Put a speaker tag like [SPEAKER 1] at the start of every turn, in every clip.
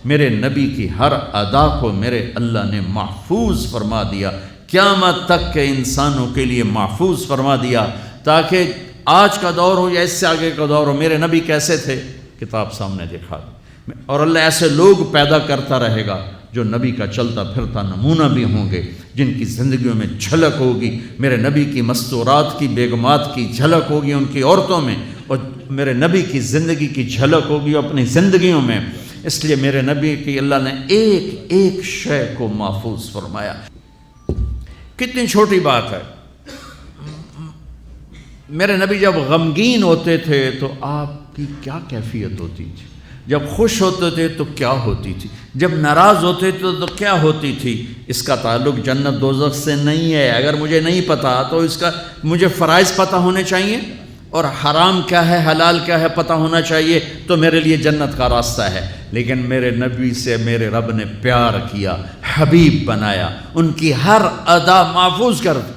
[SPEAKER 1] میرے نبی کی ہر ادا کو میرے اللہ نے محفوظ فرما دیا، قیامت تک کے انسانوں کے لیے محفوظ فرما دیا، تاکہ آج کا دور ہو یا اس سے آگے کا دور ہو، میرے نبی کیسے تھے کتاب سامنے دکھا دی، اور اللہ ایسے لوگ پیدا کرتا رہے گا جو نبی کا چلتا پھرتا نمونہ بھی ہوں گے، جن کی زندگیوں میں جھلک ہوگی میرے نبی کی مستورات کی، بیگمات کی جھلک ہوگی ان کی عورتوں میں، اور میرے نبی کی زندگی کی جھلک ہوگی اپنی زندگیوں میں۔ اس لیے میرے نبی کی اللہ نے ایک ایک شے کو محفوظ فرمایا۔ کتنی چھوٹی بات ہے، میرے نبی جب غمگین ہوتے تھے تو آپ کی کیا کیفیت ہوتی تھی، جب خوش ہوتے تھے تو کیا ہوتی تھی، جب ناراض ہوتے تھے تو کیا ہوتی تھی۔ اس کا تعلق جنت دوزخ سے نہیں ہے، اگر مجھے نہیں پتا تو اس کا مجھے فرائض پتہ ہونے چاہیے، اور حرام کیا ہے حلال کیا ہے پتہ ہونا چاہیے، تو میرے لیے جنت کا راستہ ہے۔ لیکن میرے نبی سے میرے رب نے پیار کیا، حبیب بنایا، ان کی ہر ادا محفوظ کر دی۔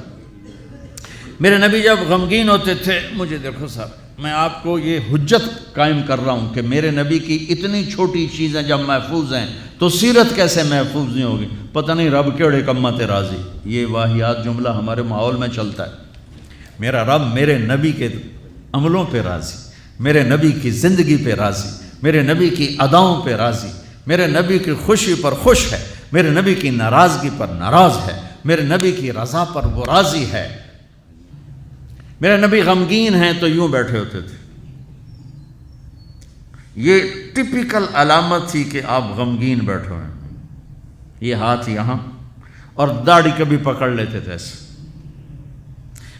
[SPEAKER 1] میرے نبی جب غمگین ہوتے تھے، مجھے دیکھو صاحب، میں آپ کو یہ حجت قائم کر رہا ہوں کہ میرے نبی کی اتنی چھوٹی چیزیں جب محفوظ ہیں تو سیرت کیسے محفوظ نہیں ہوگی؟ پتہ نہیں رب کیڑے کمت راضی، یہ واہیات جملہ ہمارے ماحول میں چلتا ہے۔ میرا رب میرے نبی کے عملوں پہ راضی، میرے نبی کی زندگی پہ راضی، میرے نبی کی اداؤں پہ راضی، میرے نبی کی خوشی پر خوش ہے، میرے نبی کی ناراضگی پر ناراض ہے، میرے نبی کی رضا پر وہ راضی ہے۔ میرے نبی غمگین ہیں تو یوں بیٹھے ہوتے تھے، یہ ٹپیکل علامت تھی کہ آپ غمگین بیٹھے ہیں، یہ ہاتھ یہاں، اور داڑھی کبھی پکڑ لیتے تھے ایسے،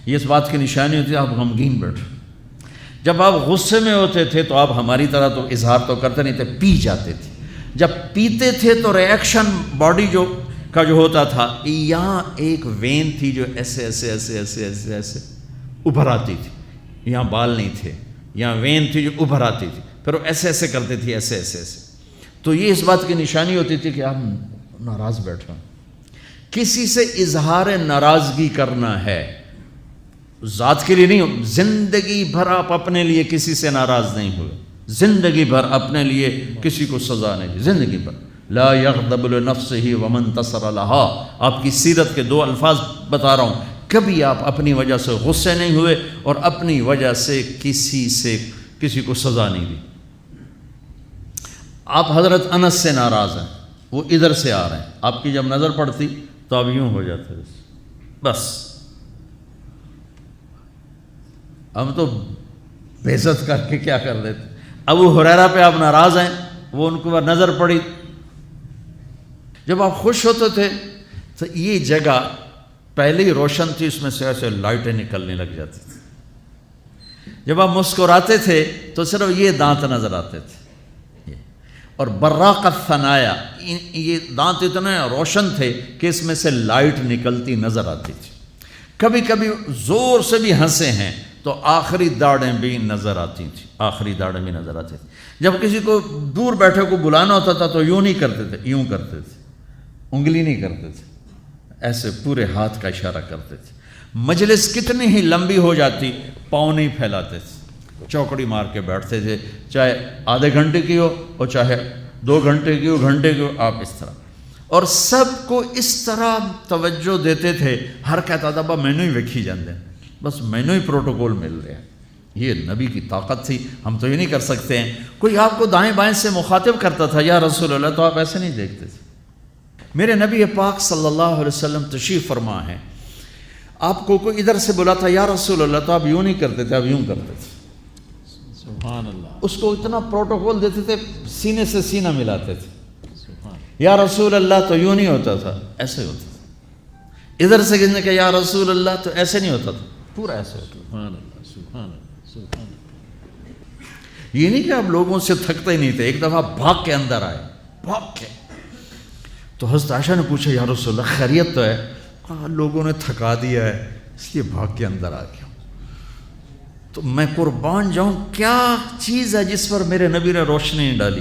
[SPEAKER 1] یہ اس بات کی نشانی ہوتی ہے آپ غمگین بیٹھے۔ جب آپ غصے میں ہوتے تھے تو آپ ہماری طرح تو اظہار تو کرتے نہیں تھے، پی جاتے تھے، جب پیتے تھے تو ریئیکشن باڈی جو ہوتا تھا، یہاں ایک وین تھی جو ایسے ایسے ایسے ایسے ایسے ایسے ابھر آتی تھی، یہاں بال نہیں تھے، یہاں وین تھی جو ابھر آتی تھی، پھر وہ ایسے ایسے کرتے تھے، ایسے ایسے ایسے، تو یہ اس بات کی نشانی ہوتی تھی کہ آپ ناراض بیٹھے ہیں۔ کسی سے اظہار ناراضگی کرنا ہے، ذات کے لیے نہیں، زندگی بھر آپ اپنے لیے کسی سے ناراض نہیں ہوئے، زندگی بھر اپنے لیے کسی کو سزا نہیں دی، زندگی بھر لا یغضب لنفسہ ومن انتصر لہا۔ آپ کی سیرت کے دو الفاظ بتا رہا ہوں، کبھی آپ اپنی وجہ سے غصے نہیں ہوئے اور اپنی وجہ سے کسی کو سزا نہیں دی۔ آپ حضرت انس سے ناراض ہیں، وہ ادھر سے آ رہے ہیں، آپ کی جب نظر پڑتی تو آپ یوں ہو جاتے، بس ہم تو بے عزت کر کے کیا کر دیتے۔ ابو ہریرہ پہ آپ ناراض ہیں، وہ ان کو نظر پڑی، جب آپ خوش ہوتے تھے تو یہ جگہ پہلے ہی روشن تھی، اس میں سے ایسے لائٹیں نکلنے لگ جاتی تھی۔ جب آپ مسکراتے تھے تو صرف یہ دانت نظر آتے تھے، اور براق الثنایا، یہ دانت اتنے روشن تھے کہ اس میں سے لائٹ نکلتی نظر آتی تھی۔ کبھی کبھی زور سے بھی ہنسے ہیں تو آخری داڑھیں بھی نظر آتی تھیں، آخری داڑھیں بھی نظر آتی تھیں۔ جب کسی کو دور بیٹھے کو بلانا ہوتا تھا تو یوں نہیں کرتے تھے، یوں کرتے تھے، انگلی نہیں کرتے تھے، ایسے پورے ہاتھ کا اشارہ کرتے تھے۔ مجلس کتنی ہی لمبی ہو جاتی، پاؤں نہیں پھیلاتے تھے، چوکڑی مار کے بیٹھتے تھے، چاہے آدھے گھنٹے کی ہو اور چاہے 2 گھنٹے کی ہو، گھنٹے کی ہو، آپ اس طرح، اور سب کو اس طرح توجہ دیتے تھے، ہر کہتا تھا مینوں ہی ویکھی جاندے، بس مینوں ہی پروٹوکول مل رہے ہیں۔ یہ نبی کی طاقت تھی، ہم تو یہ نہیں کر سکتے ہیں۔ کوئی آپ کو دائیں بائیں سے مخاطب کرتا تھا یا رسول اللہ، تو آپ ایسے نہیں دیکھتے تھے۔ میرے نبی پاک صلی اللہ علیہ وسلم تشریف فرما ہے، آپ کو کوئی ادھر سے بلاتا یا رسول اللہ، تو آپ یوں نہیں کرتے تھے، آپ یوں کرتے تھے،
[SPEAKER 2] سبحان اللہ،
[SPEAKER 1] اس کو اتنا پروٹوکول دیتے تھے، سینے سے سینہ ملاتے تھے۔ یا رسول اللہ تو یوں نہیں ہوتا تھا، ایسے ہوتا تھا۔ ادھر سے کہنے کہ یا رسول اللہ تو ایسے نہیں ہوتا تھا، پورا ایسے ہوتا تھا۔
[SPEAKER 2] سبحان اللہ، سبحان اللہ، سبحان اللہ۔
[SPEAKER 1] یہ نہیں کہ آپ لوگوں سے تھکتے نہیں تھے، ایک دفعہ بھاگ کے اندر آئے، بھاگ کے، تو حضرت عائشہ نے پوچھا یا رسول اللہ خیریت تو ہے؟ کہا لوگوں نے تھکا دیا ہے اس لیے بھاگ کے اندر آ گیا۔ تو میں قربان جاؤں، کیا چیز ہے جس پر میرے نبی نے روشنی نہیں ڈالی؟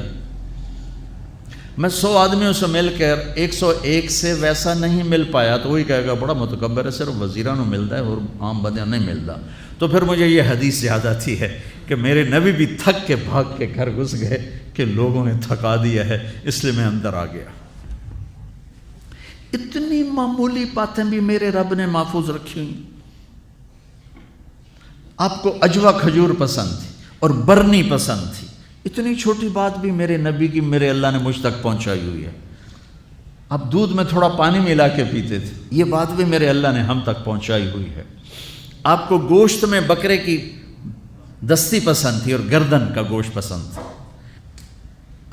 [SPEAKER 1] میں 100 آدمیوں سے مل کر 101 سے ویسا نہیں مل پایا تو وہی کہے گا بڑا متکبر ہے، صرف وزیران کو ملتا ہے اور عام بندیاں نہیں ملتا۔ تو پھر مجھے یہ حدیث یاد آتی ہے کہ میرے نبی بھی تھک کے بھاگ کے گھر گھس گئے کہ لوگوں نے تھکا دیا ہے اس لیے میں اندر آ گیا۔ اتنی معمولی باتیں بھی میرے رب نے محفوظ رکھی ہوئی۔ آپ کو اجوا کھجور پسند تھی اور برنی پسند تھی، اتنی چھوٹی بات بھی میرے نبی کی میرے اللہ نے مجھ تک پہنچائی ہوئی ہے۔ آپ دودھ میں تھوڑا پانی ملا کے پیتے تھے، یہ بات بھی میرے اللہ نے ہم تک پہنچائی ہوئی ہے۔ آپ کو گوشت میں بکرے کی دستی پسند تھی اور گردن کا گوشت پسند تھا۔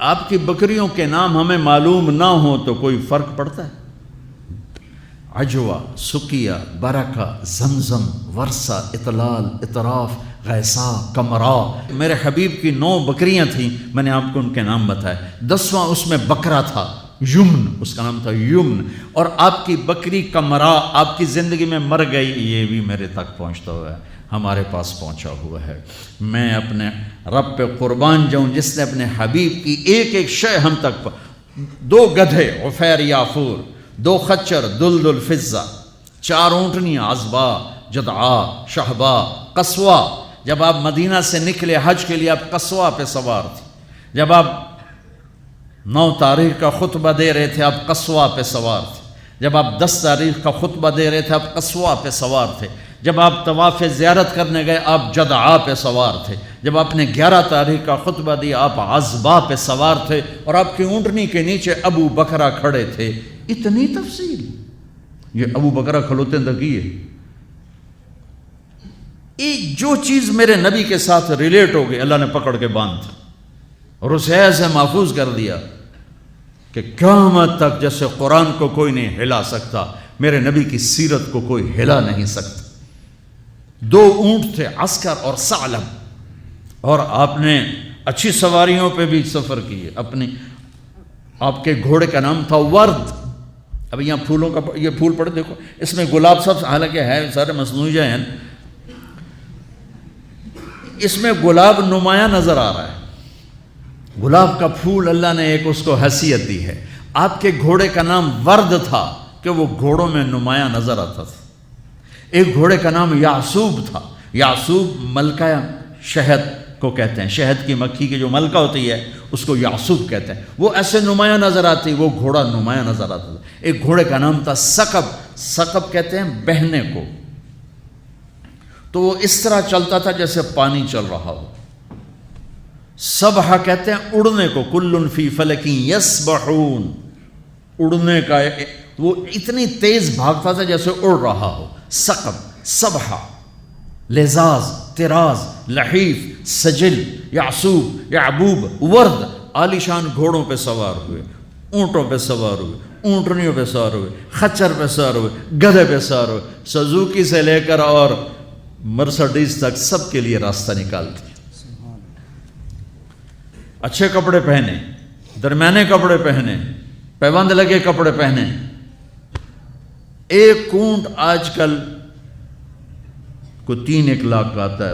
[SPEAKER 1] آپ کی بکریوں کے نام ہمیں معلوم نہ ہو تو کوئی فرق پڑتا ہے؟ عجوہ، سکیہ، برکہ، زمزم، ورثہ، اطلال، اطراف، غیثا، کمرا، میرے حبیب کی 9 بکریاں تھیں، میں نے آپ کو ان کے نام بتائے۔ 10واں اس میں بکرا تھا، یمن، اس کا نام تھا یمن، اور آپ کی بکری کمرا آپ کی زندگی میں مر گئی، یہ بھی میرے تک پہنچتا ہوا ہے، ہمارے پاس پہنچا ہوا ہے۔ میں اپنے رب پہ قربان جاؤں جس نے اپنے حبیب کی ایک ایک شے ہم تک 2 گدھے عفیر یافور، 2 خچر دلدل فضہ، 4 اونٹنیاں عزبا، جدعا، شہبا، قصوہ۔ جب آپ مدینہ سے نکلے حج کے لیے آپ قصوہ پہ سوار تھے، جب آپ 9 تاریخ کا خطبہ دے رہے تھے آپ قصوہ پہ سوار تھے، جب آپ 10 تاریخ کا خطبہ دے رہے تھے آپ قصوہ پہ سوار تھے، جب آپ طواف زیارت کرنے گئے آپ جدعا پہ سوار تھے، جب آپ نے 11 تاریخ کا خطبہ دیا آپ عزبا پہ سوار تھے، اور آپ کی اونٹنی کے نیچے ابو بکرہ کھڑے تھے۔ اتنی تفصیل، یہ ابو بکرہ کھلوتے تک ہے۔ ایک جو چیز میرے نبی کے ساتھ ریلیٹ ہو گئی اللہ نے پکڑ کے باندھ اور اسے ایسے محفوظ کر دیا کہ قیامت تک جیسے قرآن کو کوئی نہیں ہلا سکتا، میرے نبی کی سیرت کو کوئی ہلا نہیں سکتا۔ 2 اونٹ تھے، عسکر اور ثعلب، اور آپ نے اچھی سواریوں پہ بھی سفر کیے۔ آپ کے گھوڑے کا نام تھا ورد۔ اب یہاں پھولوں کا یہ پھول پڑے دیکھو، اس میں گلاب سب حالانکہ ہے سارے مصنوعی ہیں، اس میں گلاب نمایاں نظر آ رہا ہے۔ گلاب کا پھول اللہ نے ایک اس کو حیثیت دی ہے۔ آپ کے گھوڑے کا نام ورد تھا کہ وہ گھوڑوں میں نمایاں نظر آتا تھا۔ ایک گھوڑے کا نام یعصوب تھا۔ یعصوب ملکہ شہد کو کہتے ہیں، شہد کی مکھی کی جو ملکہ ہوتی ہے اس کو یعصوب کہتے ہیں، وہ ایسے نمایاں نظر آتی، وہ گھوڑا نمایاں نظر آتا تھا۔ ایک گھوڑے کا نام تھا ثقب، ثقب کہتے ہیں بہنے کو، تو وہ اس طرح چلتا تھا جیسے پانی چل رہا ہو۔ سبحہ کہتے ہیں اڑنے کو، کل فی فلک یسبحون، اڑنے کا، وہ اتنی تیز بھاگتا تھا جیسے اڑ رہا ہو۔ ثقب، سبحہ، لذاذ، طراز، لحیف، سجل، یعصوب، یعبوب، ورد، عالیشان گھوڑوں پہ سوار ہوئے، اونٹوں پہ سوار ہوئے، اونٹنیوں پہ سوار ہوئے، خچر پہ سوار ہوئے، گدھے پہ سوار ہوئے، سزوکی سے لے کر اور مرسڈیز تک سب کے لیے راستہ نکالتی۔ اچھے کپڑے پہنے، درمیانے کپڑے پہنے، پیوند لگے کپڑے پہنے۔ ایک اونٹ آج کل کو 3-1 لاکھ کا آتا ہے۔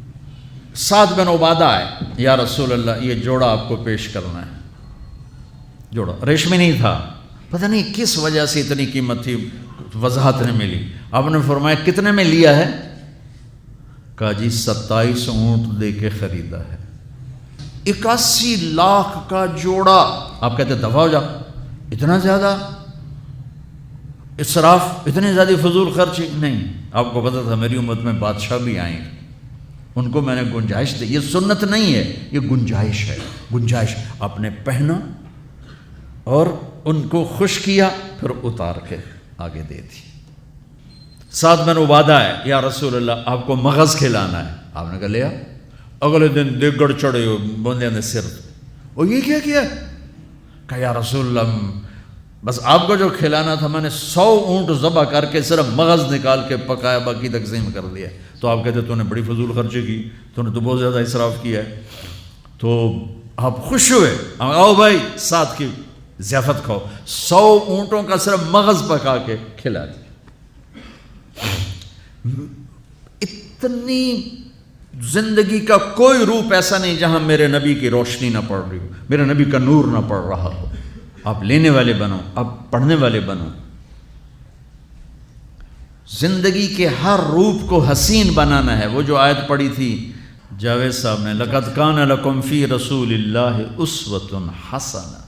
[SPEAKER 1] سعد بن عبادہ آئے، یا رسول اللہ یہ جوڑا آپ کو پیش کرنا ہے۔ جوڑا ریشمی نہیں تھا، پتہ نہیں کس وجہ سے اتنی قیمت تھی، وضاحت نہیں ملی۔ آپ نے فرمایا کتنے میں لیا ہے؟ کہا جی 27 اونٹ دے کے خریدا ہے۔ 81 لاکھ کا جوڑا۔ آپ کہتے دفع ہو جا، اتنا زیادہ اسراف، اتنی زیادہ فضول خرچی؟ نہیں، آپ کو پتہ تھا میری امت میں بادشاہ بھی آئیں گے، ان کو میں نے گنجائش دی۔ یہ سنت نہیں ہے، یہ گنجائش ہے، گنجائش۔ آپ نے پہنا اور ان کو خوش کیا، پھر اتار کے آگے دے دی۔ سعد بن عبادہ ہے، یا رسول اللہ آپ کو مغز کھلانا ہے۔ آپ نے کہا لیا۔ اگلے دن دیگڑ چڑھے ہو بندے نے سر، اور یہ کیا کیا؟ کہا یا رسول اللہ بس آپ کو جو کھلانا تھا میں نے 100 اونٹ ذبح کر کے صرف مغز نکال کے پکایا، باقی تقسیم کر دیا۔ تو آپ کہتے تو نے بڑی فضول خرچی کی، تو نے تو بہت زیادہ اسراف کیا ہے۔ تو آپ خوش ہوئے، آؤ بھائی ساتھ کی ضیافت کھاؤ۔ 100 اونٹوں کا صرف مغز پکا کے کھلا دیا۔ اتنی زندگی کا کوئی روپ ایسا نہیں جہاں میرے نبی کی روشنی نہ پڑ رہی ہو، میرے نبی کا نور نہ پڑ رہا ہو۔ آپ لینے والے بنو، آپ پڑھنے والے بنو۔ زندگی کے ہر روپ کو حسین بنانا ہے۔ وہ جو آیت پڑھی تھی جاوید صاحب نے لقد کان لکم فی رسول اللہ اسوۃ حسنہ،